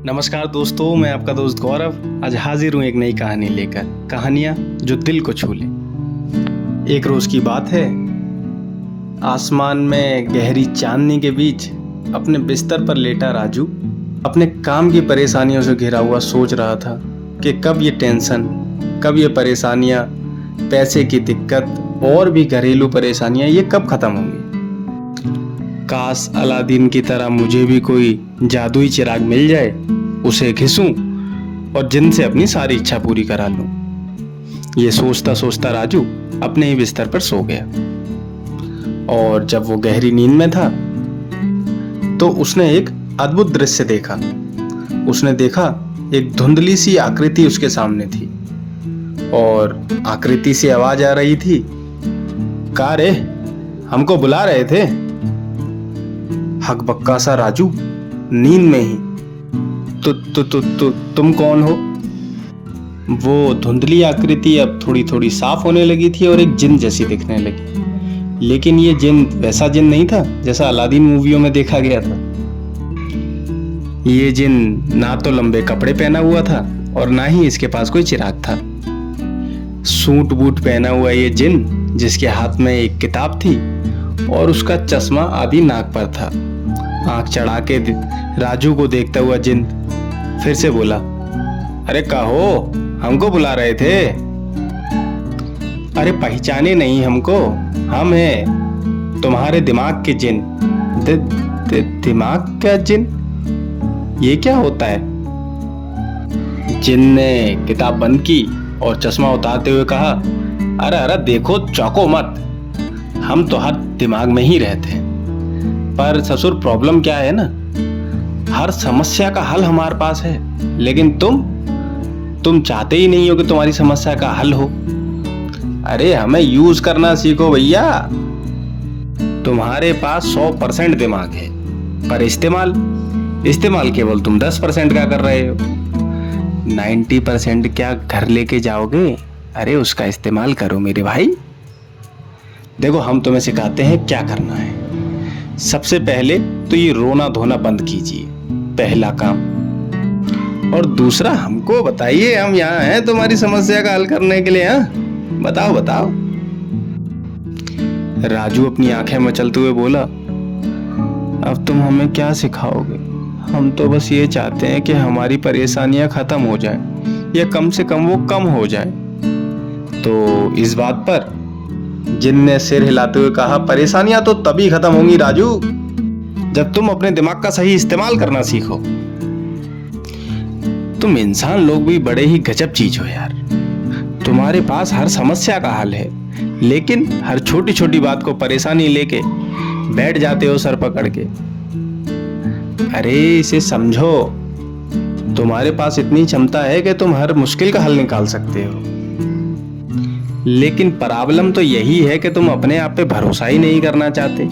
नमस्कार दोस्तों, मैं आपका दोस्त गौरव आज हाजिर हूँ एक नई कहानी लेकर। कहानियाँ जो दिल को छू लें। एक रोज की बात है, आसमान में गहरी चांदनी के बीच अपने बिस्तर पर लेटा राजू अपने काम की परेशानियों से घिरा हुआ सोच रहा था कि कब ये टेंशन, कब ये परेशानियाँ, पैसे की दिक्कत और भी घरेलू परेशानियाँ ये कब खत्म होंगी। काश अलादीन की तरह मुझे भी कोई जादुई चिराग मिल जाए, उसे घिसूं और जिन से अपनी सारी इच्छा पूरी करा लूं। ये सोचता सोचता राजू अपने ही बिस्तर पर सो गया और जब वो गहरी नींद में था तो उसने एक अद्भुत दृश्य देखा। उसने देखा एक धुंधली सी आकृति उसके सामने थी और आकृति से आवाज आ रही थी, का रे, हमको बुला रहे थे। हकबक्का सा राजू नींद में ही, तुम कौन हो? वो धुंधली आकृति अब थोड़ी थोड़ी साफ होने लगी थी और एक जिन जैसी दिखने लगी, लेकिन ये जिन वैसा जिन नहीं था जैसा अलादीन मूवियों में देखा गया था। ये जिन ना तो लंबे कपड़े पहना हुआ था और ना ही इसके पास कोई चिराग था। सूट बूट पहना हुआ ये जिन, जिसके हाथ में एक किताब थी और उसका चश्मा आधी नाक पर था। आंख चढ़ा के राजू को देखता हुआ जिन फिर से बोला, अरे कहो, हमको बुला रहे थे? अरे पहचाने नहीं हमको? हम हैं तुम्हारे दिमाग के जिन। दिमाग का जिन? ये क्या होता है? जिन ने किताब बंद की और चश्मा उतारते हुए कहा, अरे अरे देखो, चौंको मत, हम तो हर दिमाग में ही रहते हैं। पर ससुर प्रॉब्लम क्या है ना, हर समस्या का हल हमारे पास है, लेकिन तुम चाहते ही नहीं हो कि तुम्हारी समस्या का हल हो। अरे हमें यूज करना सीखो भैया। तुम्हारे पास 100% दिमाग है, पर इस्तेमाल केवल तुम 10% का कर रहे हो। 90% क्या घर लेके जाओगे? अरे उसका इस्तेमाल करो मेरे भाई। देखो, हम तुम्हें सिखाते हैं क्या करना है। सबसे पहले तो ये रोना धोना बंद कीजिए, पहला काम। और दूसरा, हमको बताइए, हम यहाँ हैं तुम्हारी समस्या का हल करने के लिए। हाँ, बताओ। राजू अपनी आंखें मचलते हुए बोला, अब तुम हमें क्या सिखाओगे? हम तो बस ये चाहते हैं कि हमारी परेशानियां खत्म हो जाएं, या कम से कम वो कम हो जाएं। तो इस बात पर जिन ने सिर हिलाते हुए कहा, परेशानियां तो तभी खत्म होंगी राजू, जब तुम अपने दिमाग का सही इस्तेमाल करना सीखो। तुम इंसान लोग भी बड़े ही गजब चीज हो यार। तुम्हारे पास हर समस्या का हल है, लेकिन हर छोटी छोटी बात को परेशानी लेके बैठ जाते हो सर पकड़ के। अरे इसे समझो, तुम्हारे पास इतनी क्षमता है कि तुम हर मुश्किल का हल निकाल सकते हो, लेकिन प्रॉब्लम तो यही है कि तुम अपने आप पे भरोसा ही नहीं करना चाहते।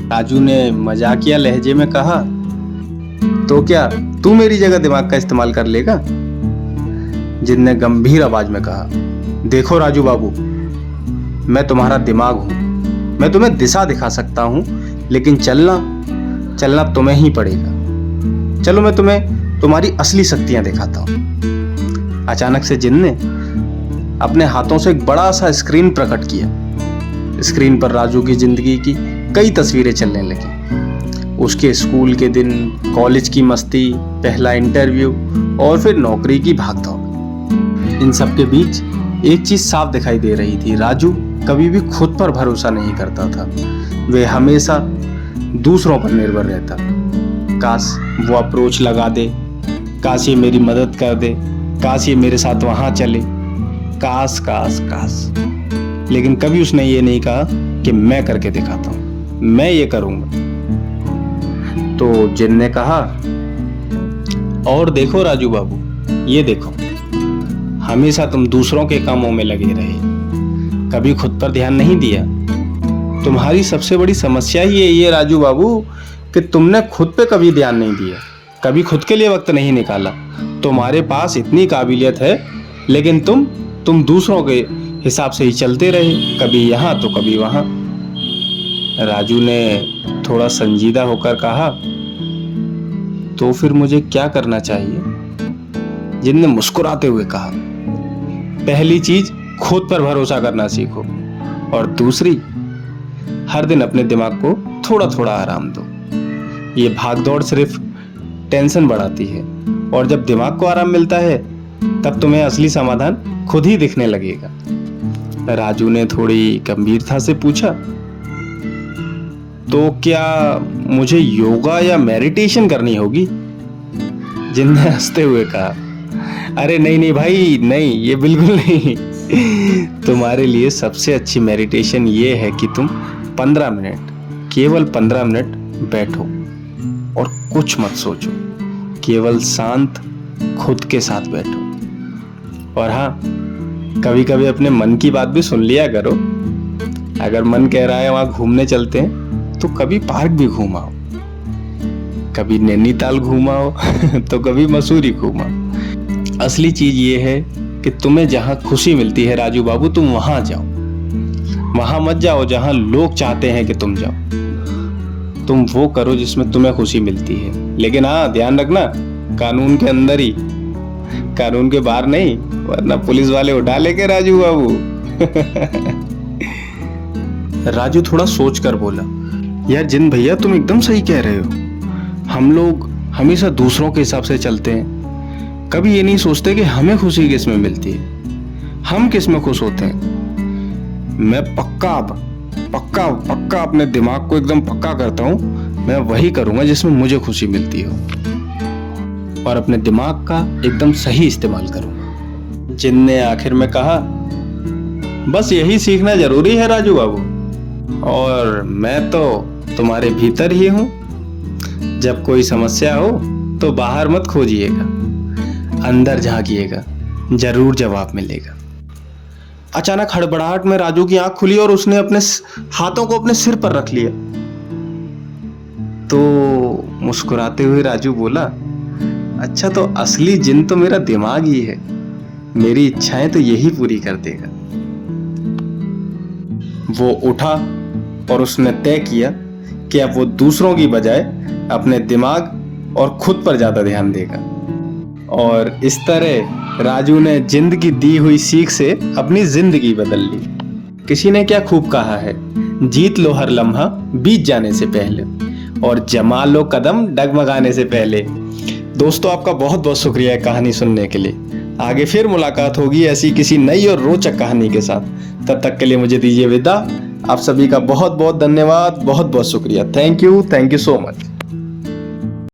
राजू ने मजाकिया लहजे में कहा, तो क्या तू मेरी जगह दिमाग का इस्तेमाल कर लेगा? जिन ने गंभीर आवाज में कहा, देखो राजू बाबू, मैं तुम्हारा दिमाग हूं, मैं तुम्हें दिशा दिखा सकता हूं, लेकिन चलना तुम्हें ही पड़ेगा। चलो मैं तुम्हें तुम्हारी असली शक्तियां दिखाता हूं। अचानक से जिन ने अपने हाथों से एक बड़ा सा स्क्रीन प्रकट किया। स्क्रीन पर राजू की जिंदगी की कई तस्वीरें चलने लगी। उसके स्कूल के दिन, कॉलेज की मस्ती, पहला इंटरव्यू और फिर नौकरी की भागदौड़। इन सब के बीच एक चीज साफ दिखाई दे रही थी, राजू कभी भी खुद पर भरोसा नहीं करता था। वे हमेशा दूसरों पर निर्भर रहता। काश वो अप्रोच लगा दे, काश ये मेरी मदद कर दे, काश ये मेरे साथ वहां चले, काश। लेकिन कभी उसने ये नहीं कहा कि मैं करके दिखाता हूं, मैं ये करूंगा। तो जिन ने कहा, और देखो राजू बाबू, ये देखो, हमेशा तुम दूसरों के कामों में लगे रहे, कभी खुद पर ध्यान नहीं दिया। तुम्हारी सबसे बड़ी समस्या ही है ये राजू बाबू कि तुमने खुद पे कभी ध्यान नहीं दिया, कभी खुद के लिए वक्त नहीं निकाला। तुम्हारे पास इतनी काबिलियत है, लेकिन तुम दूसरों के हिसाब से ही चलते रहे, कभी यहाँ तो कभी वहां। राजू ने थोड़ा संजीदा होकर कहा, तो फिर मुझे क्या करना चाहिए? जिन ने मुस्कुराते हुए कहा, पहली चीज खुद पर भरोसा करना सीखो, और दूसरी, हर दिन अपने दिमाग को थोड़ा थोड़ा आराम दो। ये भागदौड़ सिर्फ टेंशन बढ़ाती है, और जब दिमाग को आराम मिलता है तब तुम्हें असली समाधान खुद ही दिखने लगेगा। राजू ने थोड़ी गंभीरता से पूछा, तो क्या मुझे योगा या मेडिटेशन करनी होगी? जिन ने हंसते हुए कहा, अरे नहीं नहीं भाई नहीं, ये बिल्कुल नहीं। तुम्हारे लिए सबसे अच्छी मेडिटेशन ये है कि तुम 15 मिनट, केवल 15 मिनट बैठो और कुछ मत सोचो, केवल शांत खुद के साथ बैठो। और हाँ, कभी कभी अपने मन की बात भी सुन लिया करो। अगर मन कह रहा है वहां घूमने चलते हैं तो कभी पार्क भी घूमाओ, कभी नैनीताल घूमाओ तो कभी मसूरी घूमाओ। असली चीज ये है कि तुम्हें जहां खुशी मिलती है राजू बाबू, तुम वहां जाओ। वहां मत जाओ जहां लोग चाहते हैं कि तुम जाओ। तुम वो करो जिसमें तुम्हें खुशी मिलती है, लेकिन हाँ ध्यान रखना, कानून के अंदर ही, कानून के बाहर नहीं, वरना पुलिस वाले उठा लेंगे राजू बाबू। राजू थोड़ा सोच कर बोला, यार जिन भैया तुम एकदम सही कह रहे हो। हम लोग हमेशा दूसरों के हिसाब से चलते हैं, कभी ये नहीं सोचते कि हमें खुशी किस में मिलती है, हम किस में खुश होते हैं। मैं पक्का पक्का अपने दिमाग को एकदम पक्का करता हूँ, मैं वही करूंगा जिसमें मुझे खुशी मिलती हो, और अपने दिमाग का एकदम सही इस्तेमाल करूंगा। जिन ने आखिर में कहा, बस यही सीखना जरूरी है राजू बाबू, और मैं तो तुम्हारे भीतर ही हूं। जब कोई समस्या हो तो बाहर मत खोजिएगा, अंदर झांकिएगा, जरूर जवाब मिलेगा। अचानक हड़बड़ाहट में राजू की आंख खुली और उसने अपने हाथों को अपने सिर पर रख लिया। तो मुस्कुराते हुए राजू बोला, अच्छा तो असली जिन तो मेरा दिमाग ही है, मेरी इच्छाएं तो यही पूरी कर देगा। वो उठा और उसने तय किया कि अब वो दूसरों की बजाय अपने दिमाग और खुद पर ज्यादा ध्यान देगा। और इस तरह राजू ने जिंद की दी हुई सीख से अपनी जिंदगी बदल ली। किसी ने क्या खूब कहा है, जीत लो हर लम्हा बीत जाने से पहले, और जमा लो कदम डगमगाने से पहले। दोस्तों, आपका बहुत बहुत शुक्रिया है कहानी सुनने के लिए। आगे फिर मुलाकात होगी ऐसी किसी नई और रोचक कहानी के साथ। तब तक के लिए मुझे दीजिए विदा। आप सभी का बहुत बहुत धन्यवाद, बहुत बहुत शुक्रिया। Thank you so much.